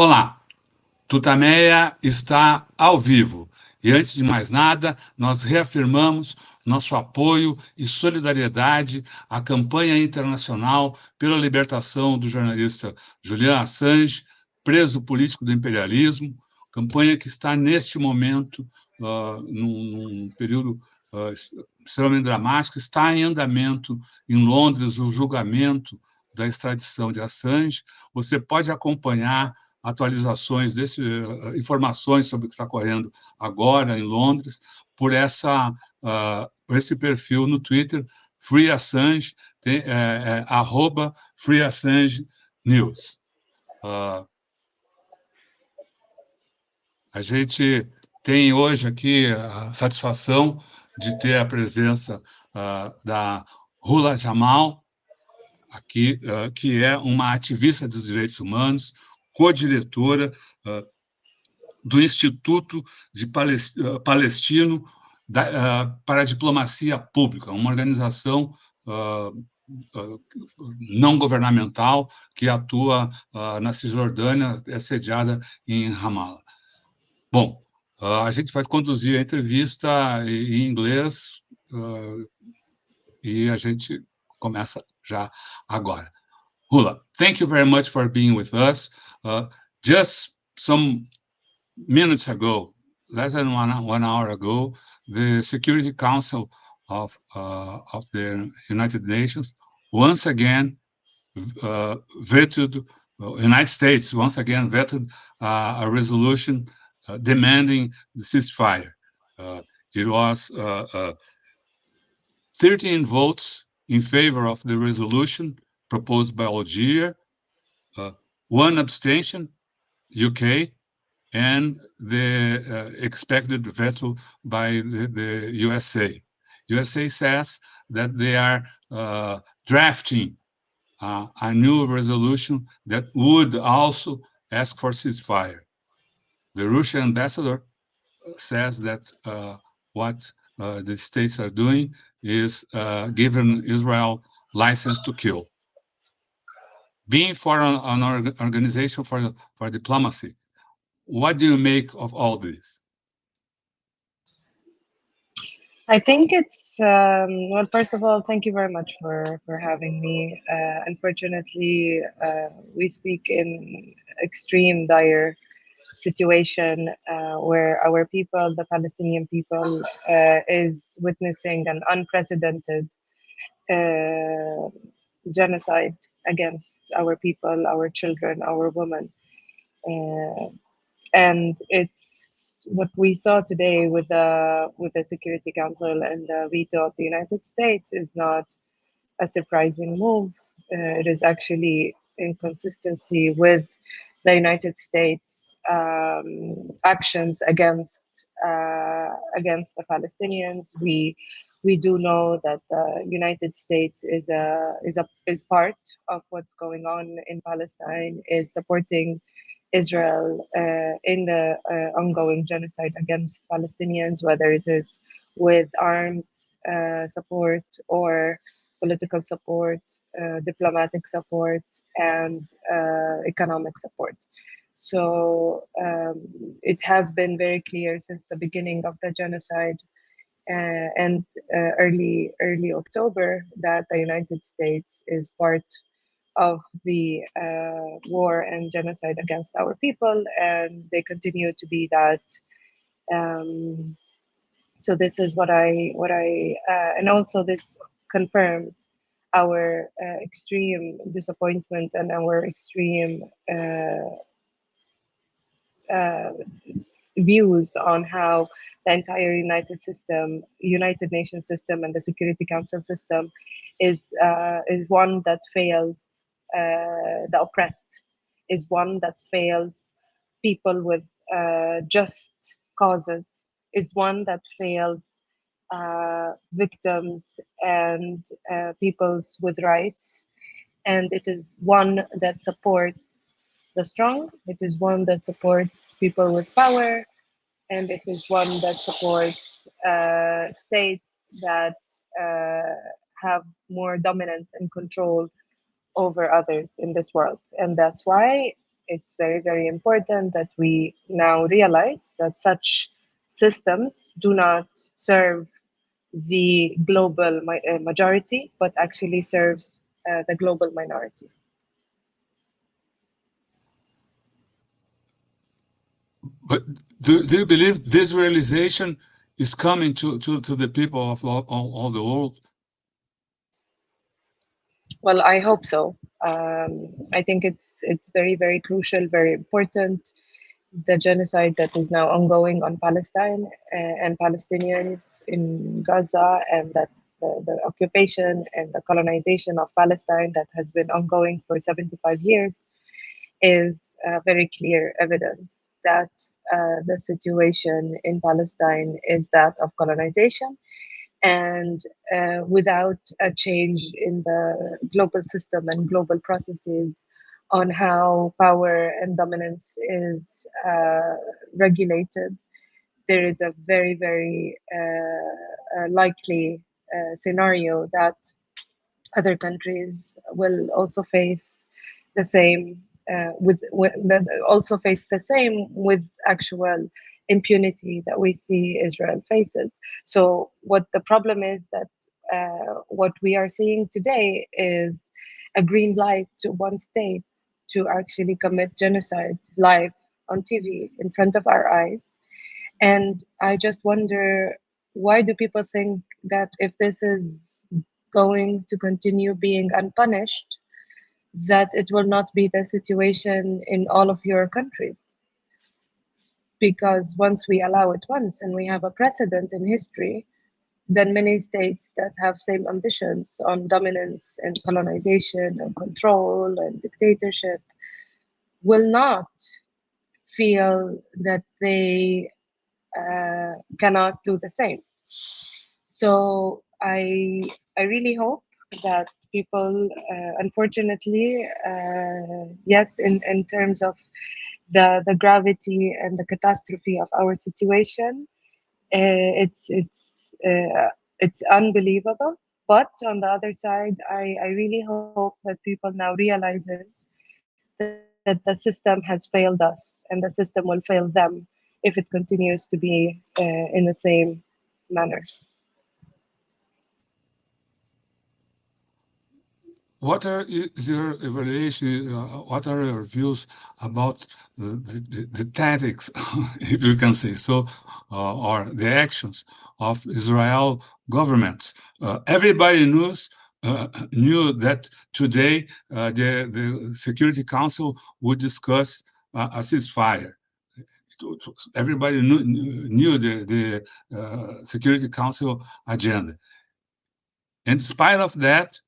Olá, TUTAMÉIA está ao vivo. E antes de mais nada, nós reafirmamos nosso apoio e solidariedade à campanha internacional pela libertação do jornalista Julian Assange, preso político do imperialismo, campanha que está, neste momento, num período extremamente dramático, está em andamento em Londres o julgamento da extradição de Assange. Você pode acompanhar atualizações informações sobre o que está ocorrendo agora em Londres por esse perfil no Twitter, Free Assange, @Free Assange News. A gente tem hoje aqui a satisfação de ter a presença da Rula Shadid, aqui, que é uma ativista dos direitos humanos, codiretora do Instituto Palestino para a Diplomacia Pública, uma organização não governamental que atua na Cisjordânia, sediada em Ramallah. Bom, a gente vai conduzir a entrevista em inglês e a gente começa já agora. Rula, thank you very much for being with us. Just some minutes ago, less than one hour ago, the Security Council of the United Nations once again vetoed, United States once again vetoed a resolution demanding the ceasefire. It was 13 votes in favor of the resolution proposed by Algeria, one abstention, UK, and the expected veto by the USA. USA says that they are drafting a new resolution that would also ask for ceasefire. The Russian ambassador says that what the states are doing is giving Israel license to kill. Being for an organization for diplomacy, what do you make of all this? I think it's, well, first of all, thank you very much for having me. Unfortunately, we speak in extreme dire situation where our people, the Palestinian people, is witnessing an unprecedented genocide against our people, our children, our women. And it's what we saw today with the Security Council and the veto of the United States is not a surprising move. It is actually in consistency with the United States actions against the Palestinians. We do know that the United States is part of what's going on in Palestine, is supporting Israel in the ongoing genocide against Palestinians, whether it is with arms support or political support, diplomatic support, and economic support. So it has been very clear since the beginning of the genocide and early October that the United States is part of the war and genocide against our people, and they continue to be that. So this is what I and also this confirms our extreme disappointment and our extreme views on how the entire United Nations system and the Security Council system is one that fails the oppressed, is one that fails people with just causes, is one that fails victims and peoples with rights, and it is one that supports the strong, it is one that supports people with power, and it is one that supports states that have more dominance and control over others in this world. And that's why It's very, very important that we now realize that such systems do not serve the global majority, but actually serves the global minority. But do you believe this realization is coming to the people of all the world? Well, I hope so. I think it's very, very crucial, very important. The genocide that is now ongoing on Palestine and Palestinians in Gaza, and that the occupation and the colonization of Palestine that has been ongoing for 75 years is very clear evidence that the situation in Palestine is that of colonization, and without a change in the global system and global processes on how power and dominance is regulated, there is a very, very likely scenario that other countries will also face the same also face the same with actual impunity that we see Israel faces. So what the problem is that what we are seeing today is a green light to one state to actually commit genocide live on TV in front of our eyes. And I just wonder, why do people think that if this is going to continue being unpunished, that it will not be the situation in all of your countries? Because once we allow it once and we have a precedent in history, then many states that have same ambitions on dominance and colonization and control and dictatorship will not feel that they cannot do the same. So I really hope that people, unfortunately, yes, in terms of the gravity and the catastrophe of our situation, it's unbelievable. But on the other side, I really hope that people now realizes that the system has failed us and the system will fail them if it continues to be in the same manner. What is your evaluation? What are your views about the tactics, if you can say so, or the actions of Israel government? Everybody knew that today the Security Council would discuss a ceasefire. Everybody knew the Security Council agenda. In spite of that,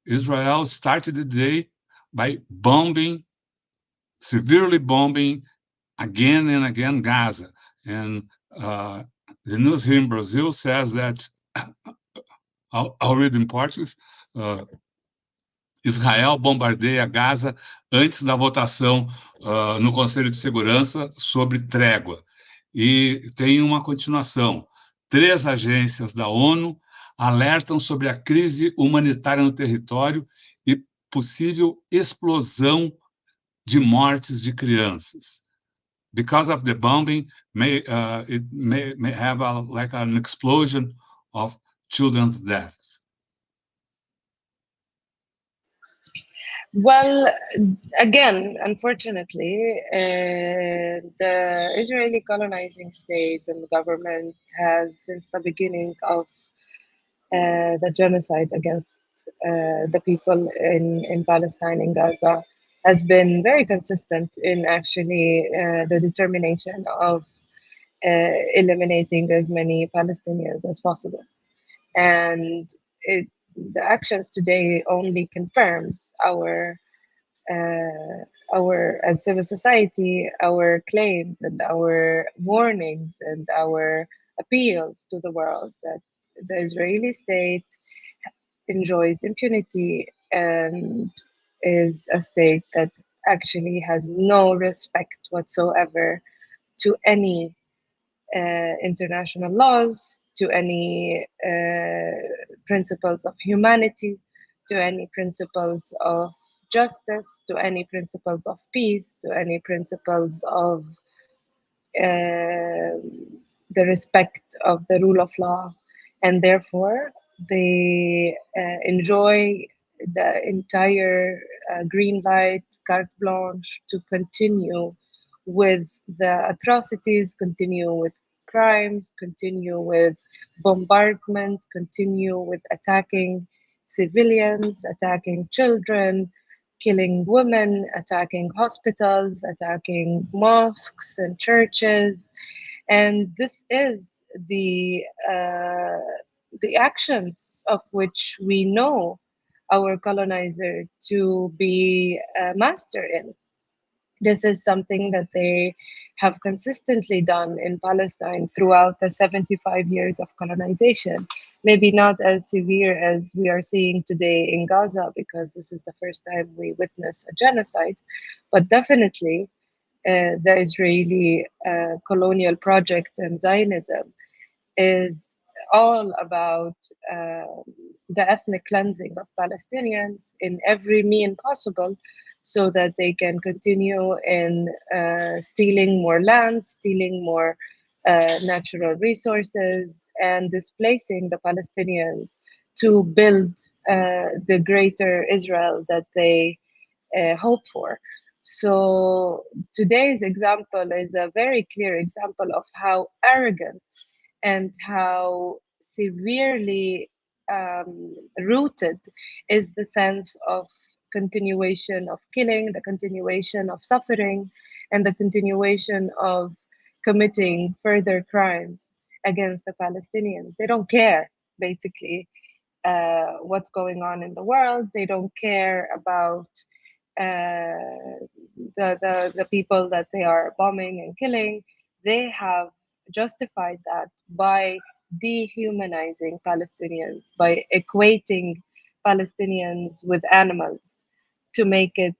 Israel started the day by severely bombing again and again Gaza. And the news here in Brazil says that, I'll read in Portuguese, Israel bombardeia Gaza antes da votação no Conselho de Segurança sobre trégua. E tem uma continuação. 3 agências da ONU alertam sobre a crise humanitária no território e possível explosão de mortes de crianças. Because of the bombing, it may have like an explosion of children's deaths. Well, again, unfortunately, the Israeli colonizing state and the government has, since the beginning of the genocide against the people in Palestine, in Gaza, has been very consistent in actually the determination of eliminating as many Palestinians as possible. And the actions today only confirms as civil society, our claims and our warnings and our appeals to the world that the Israeli state enjoys impunity and is a state that actually has no respect whatsoever to any international laws, to any principles of humanity, to any principles of justice, to any principles of peace, to any principles of uh, the respect of the rule of law, and therefore they enjoy the entire green light, carte blanche to continue with the atrocities, continue with crimes, continue with bombardment, continue with attacking civilians, attacking children, killing women, attacking hospitals, attacking mosques and churches. And this is the actions of which we know our colonizer to be a master in. This is something that they have consistently done in Palestine throughout the 75 years of colonization. Maybe not as severe as we are seeing today in Gaza, because this is the first time we witness a genocide, but definitely the Israeli colonial project and Zionism is all about the ethnic cleansing of Palestinians in every mean possible, so that they can continue in stealing more land, stealing more natural resources, and displacing the Palestinians to build the greater Israel that they hope for. So today's example is a very clear example of how arrogant and how severely rooted is the sense of continuation of killing, the continuation of suffering, and the continuation of committing further crimes against the Palestinians. They don't care, basically, what's going on in the world. They don't care about the people that they are bombing and killing. They have justified that by dehumanizing Palestinians, by equating Palestinians with animals to make it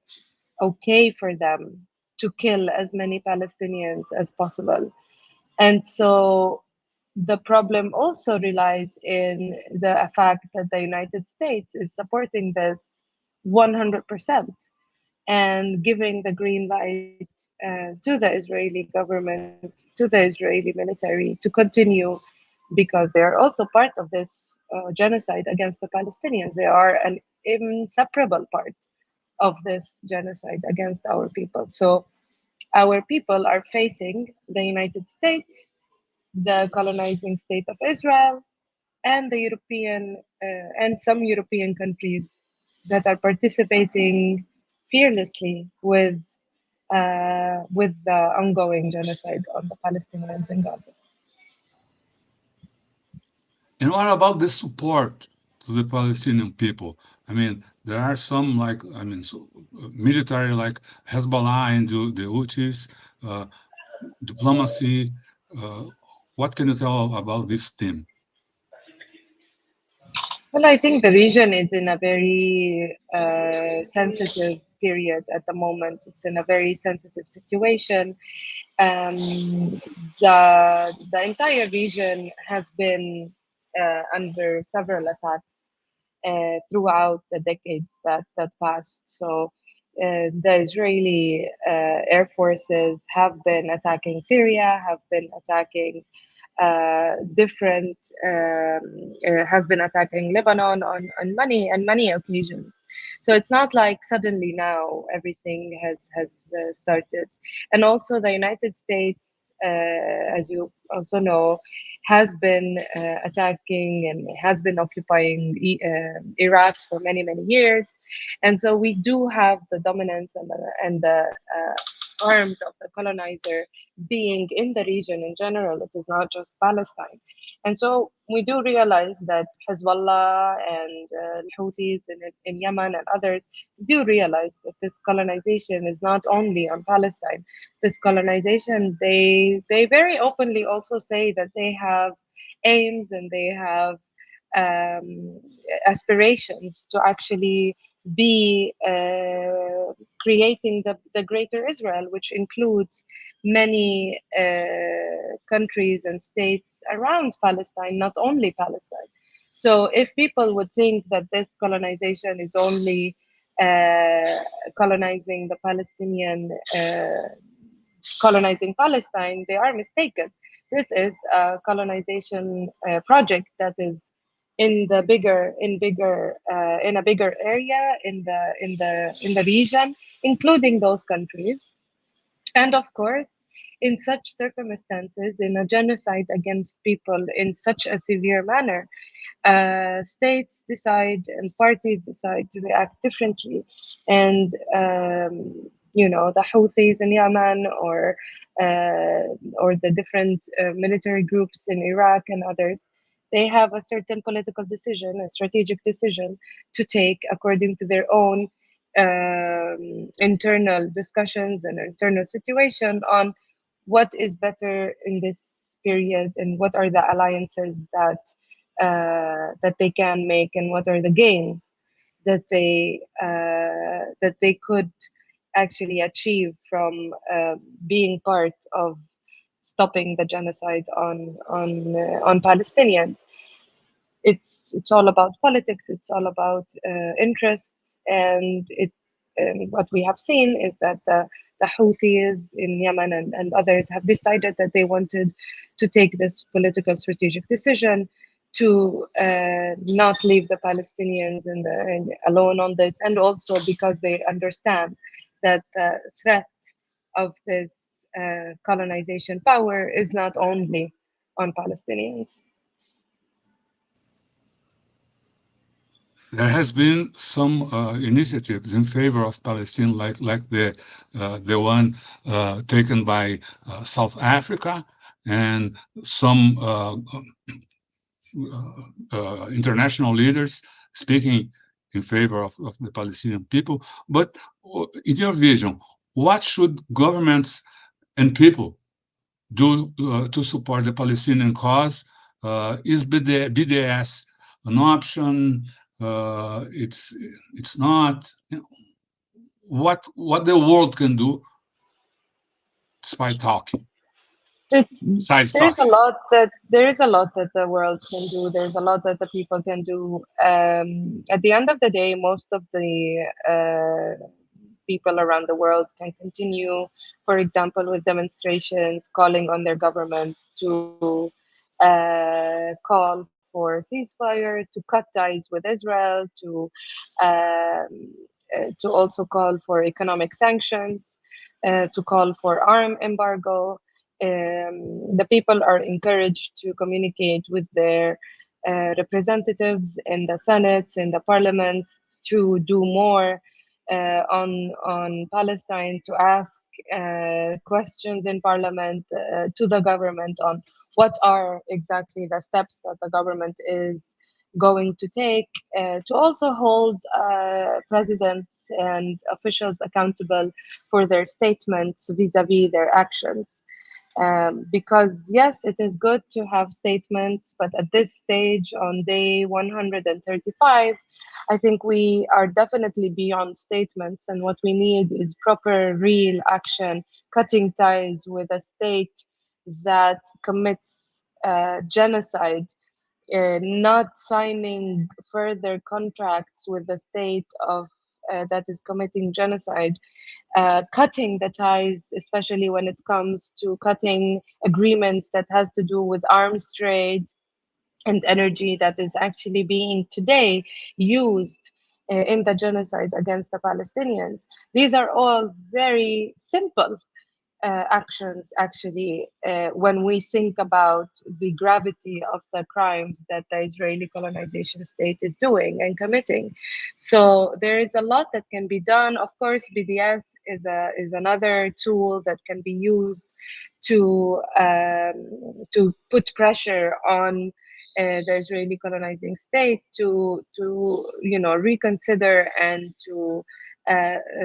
okay for them to kill as many Palestinians as possible. And so the problem also relies in the fact that the United States is supporting this 100% and giving the green light to the Israeli government, to the Israeli military to continue, because they are also part of this genocide against the Palestinians. They are an inseparable part of this genocide against our people. So our people are facing the United States, the colonizing state of Israel, and the European and some European countries that are participating fearlessly with the ongoing genocide on the Palestinians in Gaza. And what about the support to the Palestinian people? I mean, there are some military like Hezbollah and the Houthis, diplomacy. Uh, what can you tell about this theme? Well, I think the region is in a very sensitive period at the moment. It's in a very sensitive situation. The entire region has been under several attacks throughout the decades that passed. So the Israeli air forces have been attacking Syria, have been attacking different has been attacking Lebanon on many occasions. So it's not like suddenly now everything has started. And also the United States, as you also know, has been attacking and has been occupying Iraq for many years, and so we do have the dominance and the arms of the colonizer being in the region in general. It is not just Palestine. And so we do realize that Hezbollah and Houthis in Yemen and others do realize that this colonization is not only on Palestine. This colonization, they very openly also say that they have aims and they have um, aspirations to actually be creating the greater Israel, which includes many countries and states around Palestine, not only Palestine. So if people would think that this colonization is only colonizing the Palestinian, colonizing Palestine, they are mistaken. This is a colonization project that is in a bigger area in the region, including those countries. And of course, in such circumstances, in a genocide against people in such a severe manner, states decide and parties decide to react differently. And, the Houthis in Yemen, or the different military groups in Iraq and others, they have a certain political decision, a strategic decision to take according to their own internal discussions and internal situation on what is better in this period and what are the alliances that they can make and what are the gains that they could actually achieve from being part of stopping the genocide on Palestinians. It's all about politics. It's all about interests, and what we have seen is that the Houthis in Yemen and others have decided that they wanted to take this political strategic decision to not leave the Palestinians alone on this, and also because they understand that the threat of this colonization power is not only on Palestinians. There has been some initiatives in favor of Palestine, like the one taken by South Africa, and some international leaders speaking in favor of the Palestinian people. But in your vision, what should governments and people do to support the Palestinian cause? Is BDS an option? It's not. What the world can do despite talking. There is a lot that the world can do. There's a lot that the people can do. At the end of the day, most of the people around the world can continue, for example, with demonstrations calling on their governments to call for ceasefire, to cut ties with Israel, to also call for economic sanctions, to call for arm embargo. The people are encouraged to communicate with their representatives in the Senate, in the parliament, to do more on Palestine, to ask questions in parliament to the government on what are exactly the steps that the government is going to take, to also hold presidents and officials accountable for their statements vis-a-vis their actions. Because yes, it is good to have statements, but at this stage, on day 135, I think we are definitely beyond statements, and what we need is proper, real action, cutting ties with a state that commits genocide, not signing further contracts with the state of that is committing genocide, cutting the ties, especially when it comes to cutting agreements that has to do with arms trade and energy that is actually being today used in the genocide against the Palestinians. These are all very simple actions, actually, when we think about the gravity of the crimes that the Israeli colonization state is doing and committing. So there is a lot that can be done. Of course, BDS is another tool that can be used to put pressure on the Israeli colonizing state to reconsider and to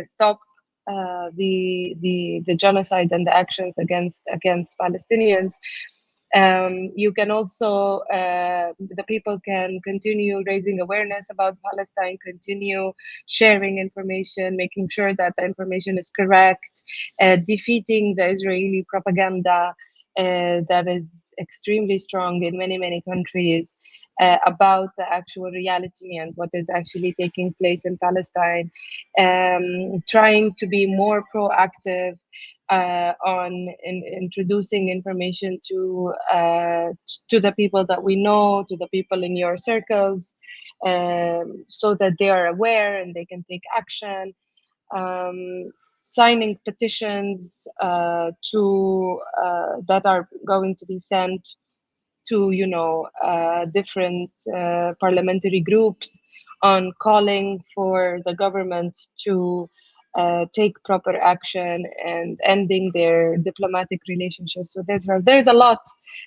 stop the genocide and the actions against Palestinians. You can also, the people can continue raising awareness about Palestine, continue sharing information, making sure that the information is correct, defeating the Israeli propaganda that is extremely strong in many countries, about the actual reality and what is actually taking place in Palestine, trying to be more proactive on introducing information to the people that we know, to the people in your circles, so that they are aware and they can take action. Signing petitions to that are going to be sent to different parliamentary groups on calling for the government to take proper action and ending their diplomatic relationships with Israel. There's a lot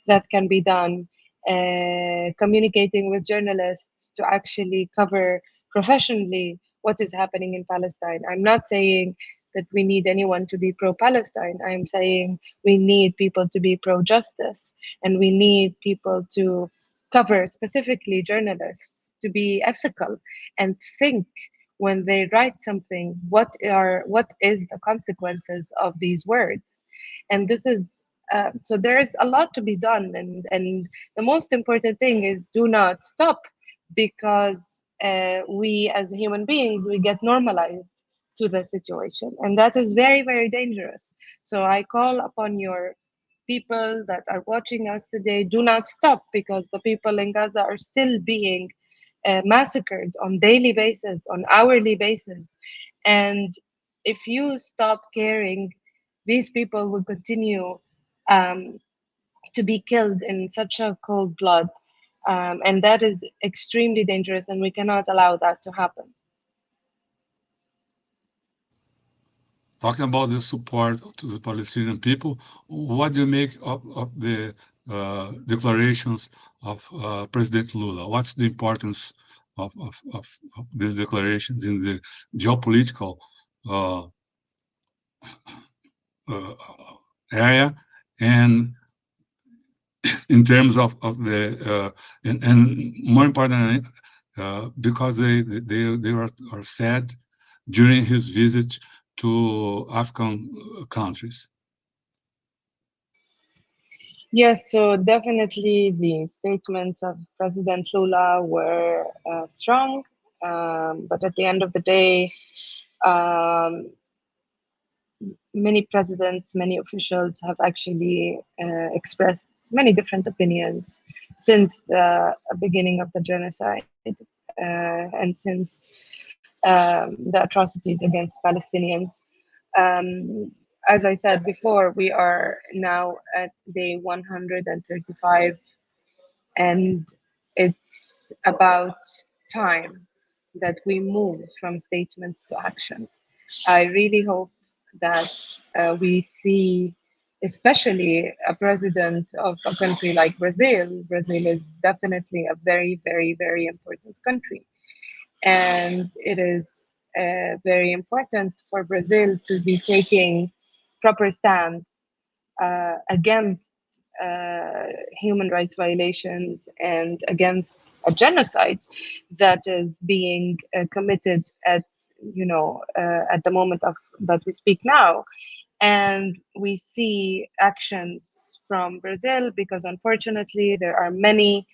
that can be done. Communicating with journalists to actually cover professionally what is happening in Palestine. I'm not saying that we need anyone to be pro-Palestine. I'm saying we need people to be pro-justice, and we need people to cover, specifically journalists, to be ethical and think when they write something, what is the consequences of these words. And this is so there is a lot to be done, and the most important thing is do not stop, because we as human beings, we get normalized to the situation, and that is very, very dangerous. So I call upon your people that are watching us today, do not stop, because the people in Gaza are still being massacred on daily basis, on hourly basis. And if you stop caring, these people will continue um, to be killed in such a cold blood. And that is extremely dangerous, and we cannot allow that to happen. Talking about the support to the Palestinian people, what do you make of the declarations of President Lula? What's the importance of these declarations in the geopolitical uh, uh, area, and in terms of the and more important, because they are said during his visit to African countries? Yes, so definitely the statements of President Lula were strong, but at the end of the day, um, many presidents, many officials have actually expressed many different opinions since the beginning of the genocide and since the atrocities against Palestinians. Um, as I said before, we are now at day 135, and it's about time that we move from statements to actions. I really hope that we see, especially a president of a country like Brazil. Brazil is definitely a very, very, very important country. And it is very important for Brazil to be taking proper stand against human rights violations and against a genocide that is being committed at the moment of that we speak now. And we see actions from Brazil, because unfortunately there are many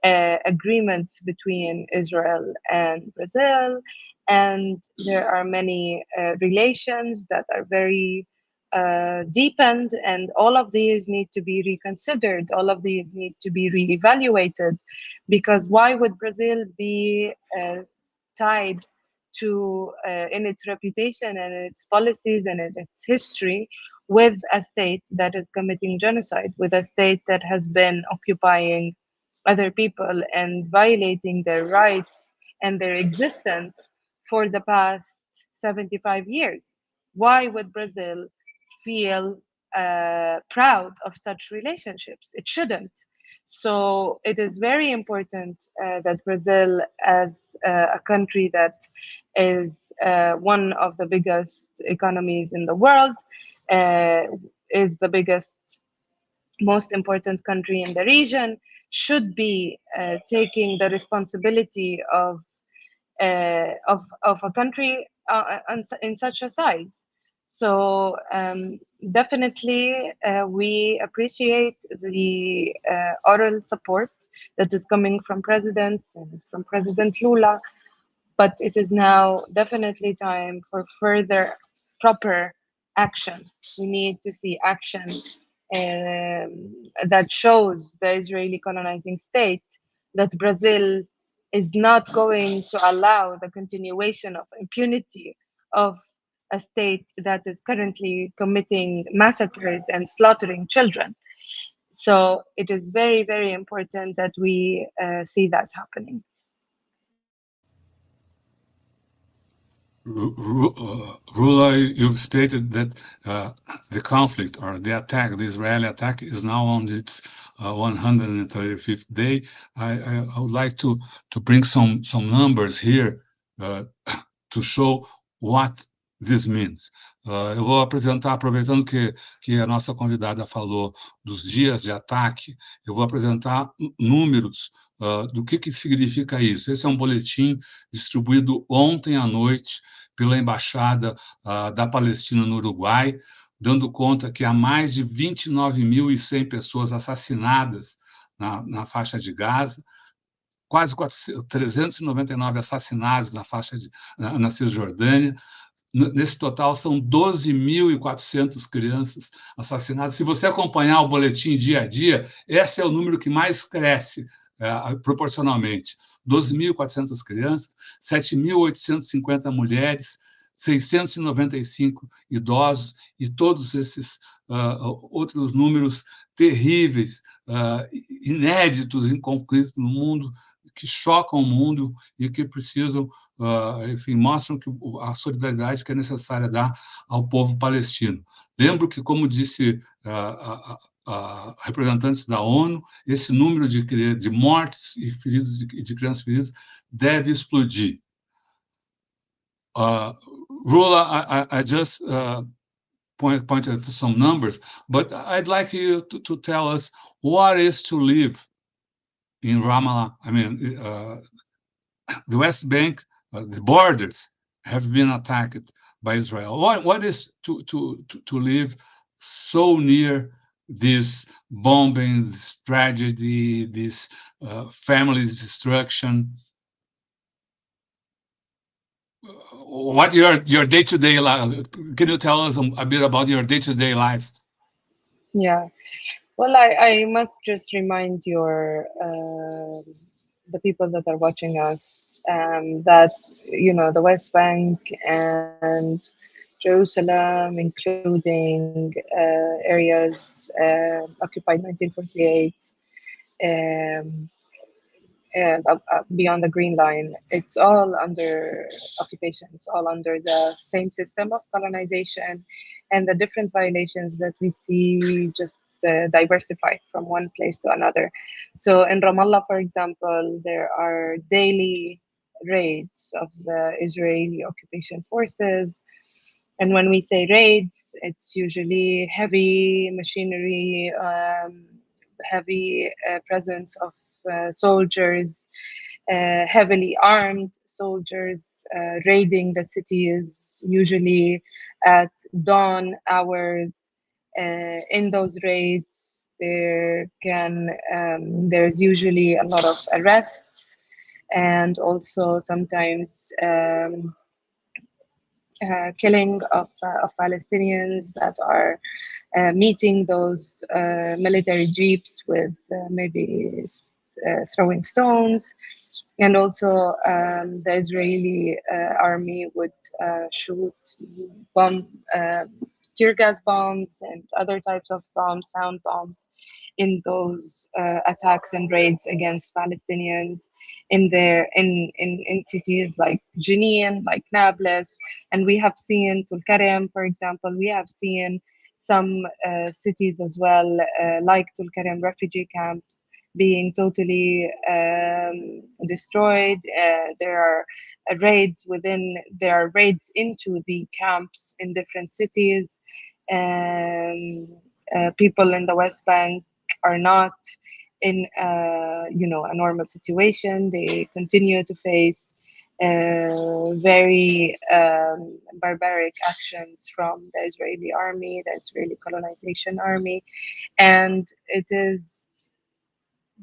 agreements between Israel and Brazil, and there are many relations that are very deepened, and all of these need to be reconsidered. All of these need to be reevaluated, because why would Brazil be tied to in its reputation and its policies and in its history with a state that is committing genocide, with a state that has been occupying other people and violating their rights and their existence for the past 75 years? Why would Brazil feel proud of such relationships? It shouldn't. So it is very important that Brazil, as a country that is one of the biggest economies in the world, uh, is the biggest, most important country in the region, should be taking the responsibility of a country in such a size. So definitely we appreciate the oral support that is coming from presidents and from President Lula, but it is now definitely time for further proper action. We need to see action that shows the Israeli colonizing state that Brazil is not going to allow the continuation of impunity of a state that is currently committing massacres and slaughtering children. So it is very, very important that we see that happening. Rula, you've stated that the conflict or the attack, the Israeli attack, is now on its 135th day. I would like to bring some numbers here to show what this means. Eu vou apresentar, aproveitando que a nossa convidada falou dos dias de ataque, eu vou apresentar números do que significa isso. Esse é um boletim distribuído ontem à noite pela Embaixada da Palestina no Uruguai, dando conta que há mais de 29.100 pessoas assassinadas na faixa de Gaza, quase 399 assassinados na Cisjordânia. Nesse total, são 12.400 crianças assassinadas. Se você acompanhar o boletim dia a dia, esse é o número que mais cresce proporcionalmente. 12.400 crianças, 7.850 mulheres, 695 idosos e todos esses outros números terríveis, inéditos, inconclusos no mundo, que chocam o mundo e que precisam, enfim, mostram que a solidariedade que é necessária dar ao povo palestino. Lembro que, como disse representantes da ONU, esse número de mortes e feridos, de crianças feridas, deve explodir. Rula, I just pointed to some numbers, but I'd like you to tell us what is to live in Ramallah. I mean, the West Bank, the borders have been attacked by Israel. What is to live so near this bombing, this tragedy, this family destruction? What your day-to-day life? Can you tell us a bit about your day-to-day life? Yeah. Well, I must just remind the people that are watching us that the West Bank and Jerusalem, including areas occupied 1948 beyond the Green Line, it's all under occupation. It's all under the same system of colonization, and the different violations that we see just diversify from one place to another. So in Ramallah, for example, there are daily raids of the Israeli occupation forces. And when we say raids, it's usually heavy machinery, heavy presence of soldiers, heavily armed soldiers raiding the cities, usually at dawn hours. In those raids, there's usually a lot of arrests and also sometimes killing of Palestinians that are meeting those military jeeps with maybe throwing stones. And also the Israeli army would shoot tear gas bombs and other types of bombs, sound bombs, in those attacks and raids against Palestinians in cities like Jenin, like Nablus, and we have seen Tulkarem, for example. We have seen some cities as well, like Tulkarem refugee camps, being totally destroyed. There are raids into the camps in different cities. People in the West Bank are not in a normal situation. They continue to face very barbaric actions from the Israeli army, the Israeli colonization army. And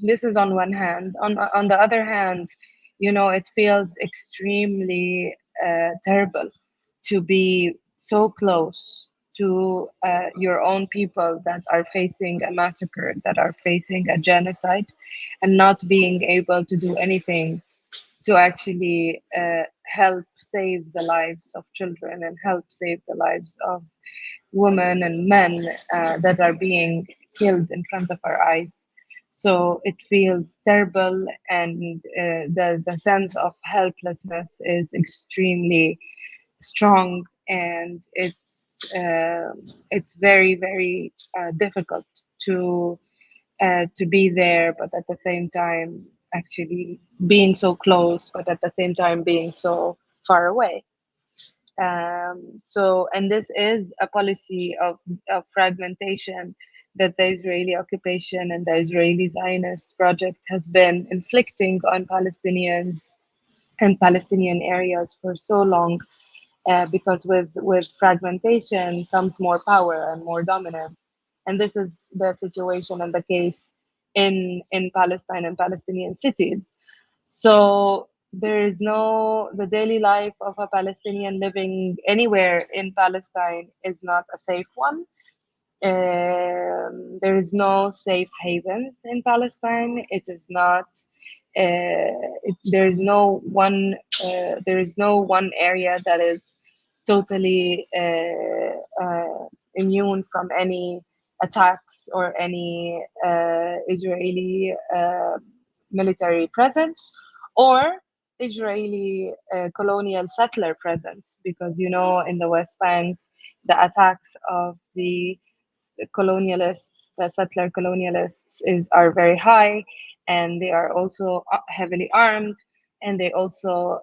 this is on one hand. On the other hand, it feels extremely terrible to be so close to your own people that are facing a massacre, that are facing a genocide, and not being able to do anything to actually help save the lives of children and help save the lives of women and men that are being killed in front of our eyes. So it feels terrible, and the sense of helplessness is extremely strong, and it's very very difficult to be there, but at the same time actually being so close, but at the same time being so far away. And this is a policy of fragmentation that the Israeli occupation and the Israeli Zionist project has been inflicting on Palestinians and Palestinian areas for so long, because with fragmentation comes more power and more dominance. And this is the situation and the case in Palestine and Palestinian cities. So there is the daily life of a Palestinian living anywhere in Palestine is not a safe one. There is no safe havens in Palestine. It is not. There is no one. There is no one area that is totally immune from any attacks or any Israeli military presence or Israeli colonial settler presence, because in the West Bank the attacks of the colonialists, the settler colonialists, are very high, and they are also heavily armed, and they also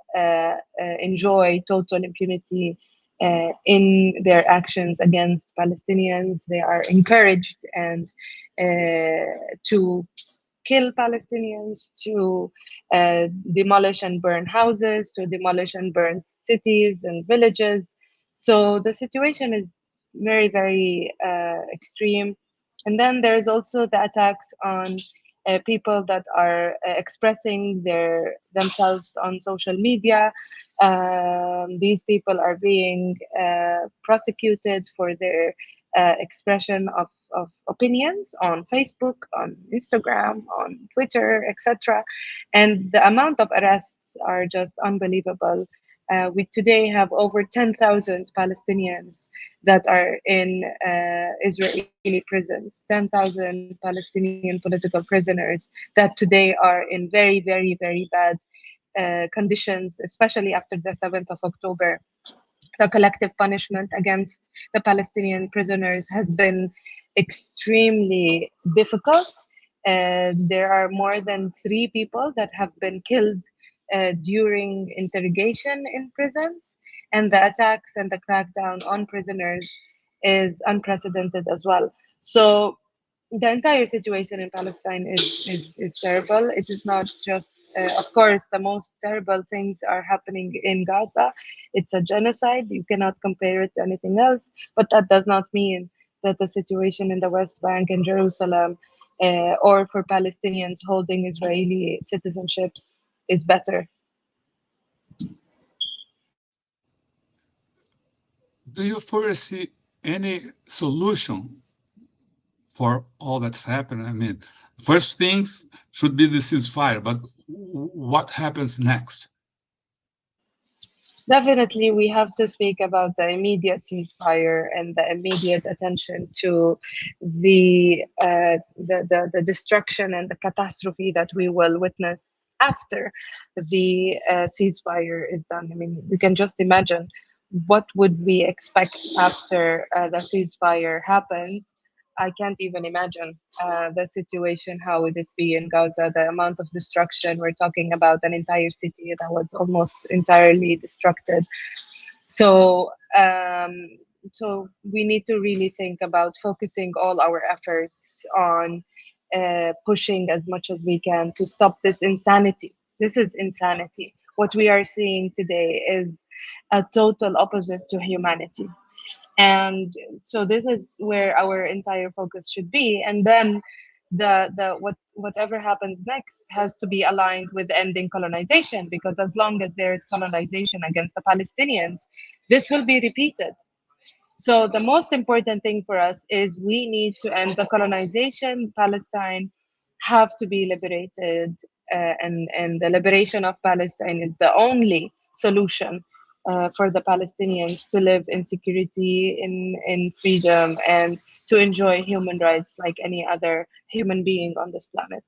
enjoy total impunity in their actions against Palestinians. They are encouraged and to kill Palestinians, to demolish and burn houses, to demolish and burn cities and villages. So the situation is very, very extreme. And then there's also the attacks on people that are expressing themselves on social media. These people are being prosecuted for their expression of opinions on Facebook, on Instagram, on Twitter, etc. And the amount of arrests are just unbelievable. We today have over 10,000 Palestinians that are in Israeli prisons, 10,000 Palestinian political prisoners that today are in very, very, very bad conditions, especially after the 7th of October. The collective punishment against the Palestinian prisoners has been extremely difficult. There are more than 3 people that have been killed during interrogation in prisons, and the attacks and the crackdown on prisoners is unprecedented as well. So the entire situation in Palestine is terrible. It is not just, of course, the most terrible things are happening in Gaza. It's a genocide. You cannot compare it to anything else. But that does not mean that the situation in the West Bank and Jerusalem, or for Palestinians holding Israeli citizenships, is better. Do you foresee any solution for all that's happened? I mean, first things should be the ceasefire, but what happens next? Definitely, we have to speak about the immediate ceasefire and the immediate attention to the destruction and the catastrophe that we will witness after the ceasefire is done. I mean, you can just imagine what would we expect after the ceasefire happens. I can't even imagine the situation. How would it be in Gaza? The amount of destruction. We're talking about an entire city that was almost entirely destructed. So, so we need to really think about focusing all our efforts on pushing as much as we can to stop this insanity. This is insanity. what we are seeing today is a total opposite to humanity. And so this is where our entire focus should be. And then whatever happens next has to be aligned with ending colonization, because as long as there is colonization against the Palestinians, this will be repeated. So the most important thing for us is we need to end the colonization. Palestine have to be liberated, and the liberation of Palestine is the only solution for the Palestinians to live in security, in freedom, and to enjoy human rights like any other human being on this planet.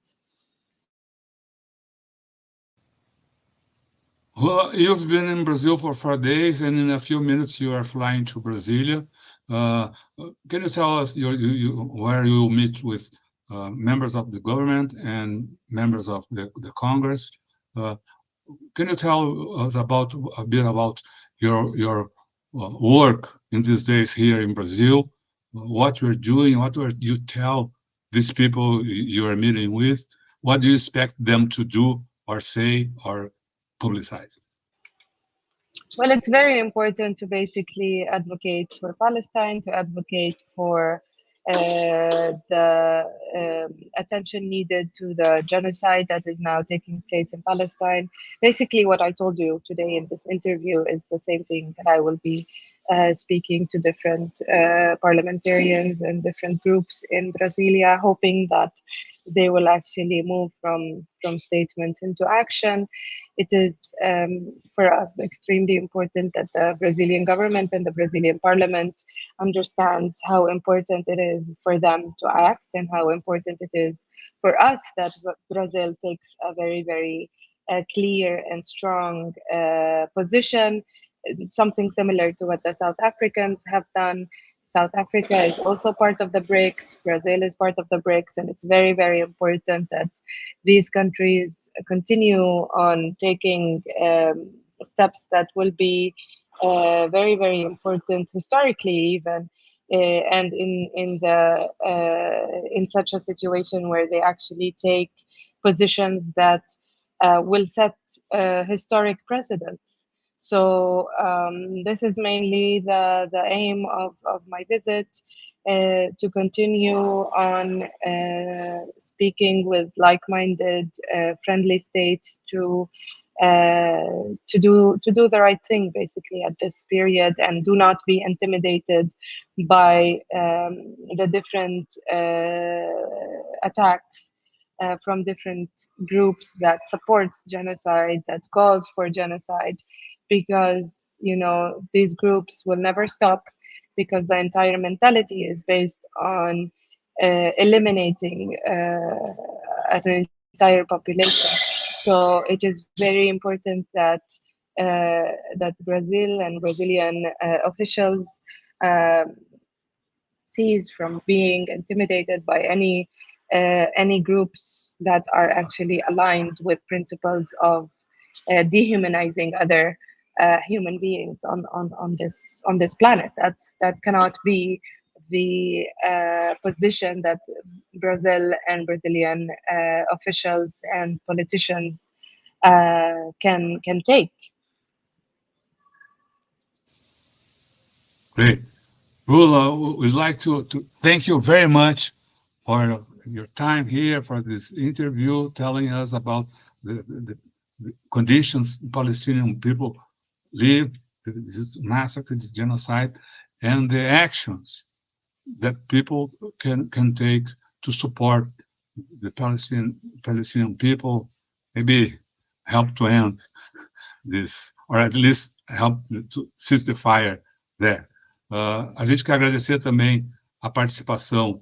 Well, you've been in Brazil for 4 days, and in a few minutes you are flying to Brasilia. Can you tell us where you meet with members of the government and members of the Congress? Can you tell us a bit about your work in these days here in Brazil? What you're doing? What do you tell these people you are meeting with? What do you expect them to do or say or publicize? Well, it's very important to basically advocate for Palestine, to advocate for the attention needed to the genocide that is now taking place in Palestine. Basically, what I told you today in this interview is the same thing that I will be speaking to different parliamentarians and different groups in Brasilia, hoping that they will actually move from statements into action. It is for us extremely important that the Brazilian government and the Brazilian parliament understands how important it is for them to act, and how important it is for us that Brazil takes a very, very clear and strong position, something similar to what the South Africans have done. South Africa is also part of the BRICS, Brazil is part of the BRICS, and it's very, very important that these countries continue on taking steps that will be very, very important historically, even, and in such a situation where they actually take positions that will set historic precedents. So this is mainly the aim of my visit, to continue on speaking with like-minded, friendly states to do the right thing basically at this period, and do not be intimidated by the different attacks from different groups that supports genocide, that calls for genocide, because these groups will never stop, because the entire mentality is based on eliminating an entire population. So it is very important that Brazil and Brazilian officials cease from being intimidated by any groups that are actually aligned with principles of dehumanizing other human beings on this planet. That cannot be the position that Brazil and Brazilian officials and politicians can take. Great. Rula, we'd like to thank you very much for your time here, for this interview, telling us about the conditions Palestinian people live, this massacre, this genocide, and the actions that people can take to support the Palestinian people, maybe help to end this, or at least help to cease the fire there. A gente quer agradecer também a participação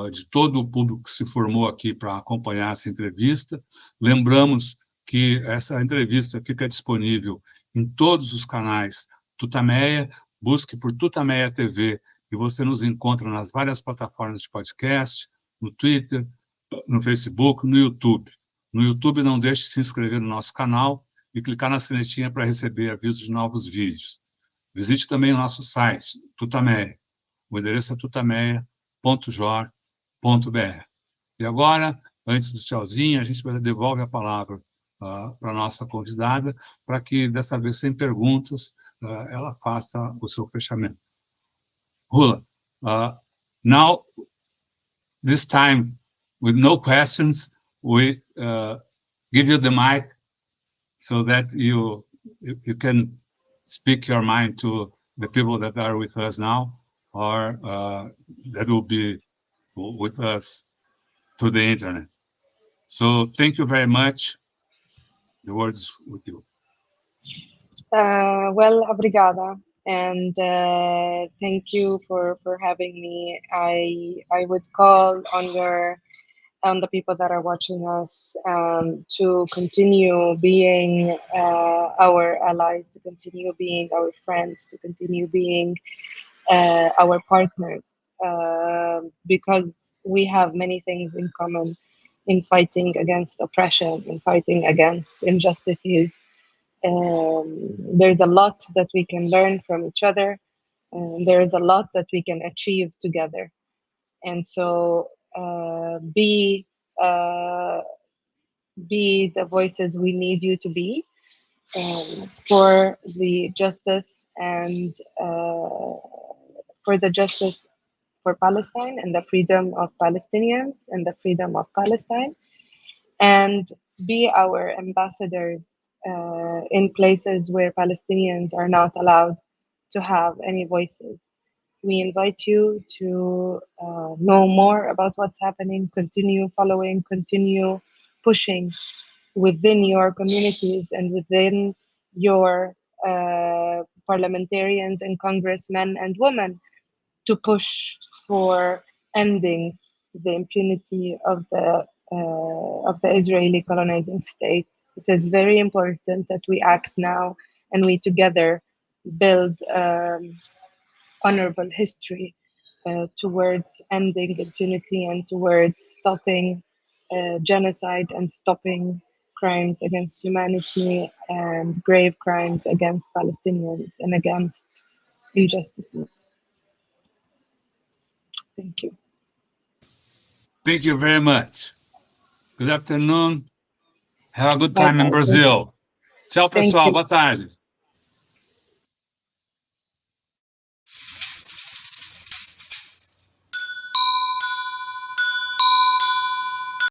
de todo o público que se formou aqui para acompanhar essa entrevista. Lembramos que essa entrevista fica disponível em todos os canais TUTAMÉIA. Busque por TUTAMÉIA TV e você nos encontra nas várias plataformas de podcast, no Twitter, no Facebook, no YouTube. No YouTube, não deixe de se inscrever no nosso canal e clicar na sinetinha para receber avisos de novos vídeos. Visite também o nosso site, TUTAMÉIA. O endereço é tutameia.jor.br. E agora, antes do tchauzinho, a gente devolve a palavra para a nossa convidada, para que, dessa vez, sem perguntas, ela faça o seu fechamento. Rula, now, this time, with no questions, we give you the mic so that you can speak your mind to the people that are with us now, or that will be with us to the internet. So thank you very much. The word is with you. Well, obrigada, and thank you for having me. I would call on the people that are watching us to continue being our allies, to continue being our friends, to continue being our partners, because we have many things in common in fighting against oppression, in fighting against injustices. There's a lot that we can learn from each other, and there's a lot that we can achieve together. And so uh, be the voices we need you to be, for the justice and for the justice for Palestine and the freedom of Palestinians and the freedom of Palestine, and be our ambassadors in places where Palestinians are not allowed to have any voices. We invite you to know more about what's happening, continue following, continue pushing within your communities and within your parliamentarians and congressmen and women to push for ending the impunity of the Israeli colonizing state. It is very important that we act now and we together build honorable history towards ending impunity and towards stopping genocide and stopping crimes against humanity and grave crimes against Palestinians and against injustices. Thank you. Thank you very much. Good afternoon. Have a good Bye time in bye. Brazil. Tchau, Thank pessoal. you. Boa tarde.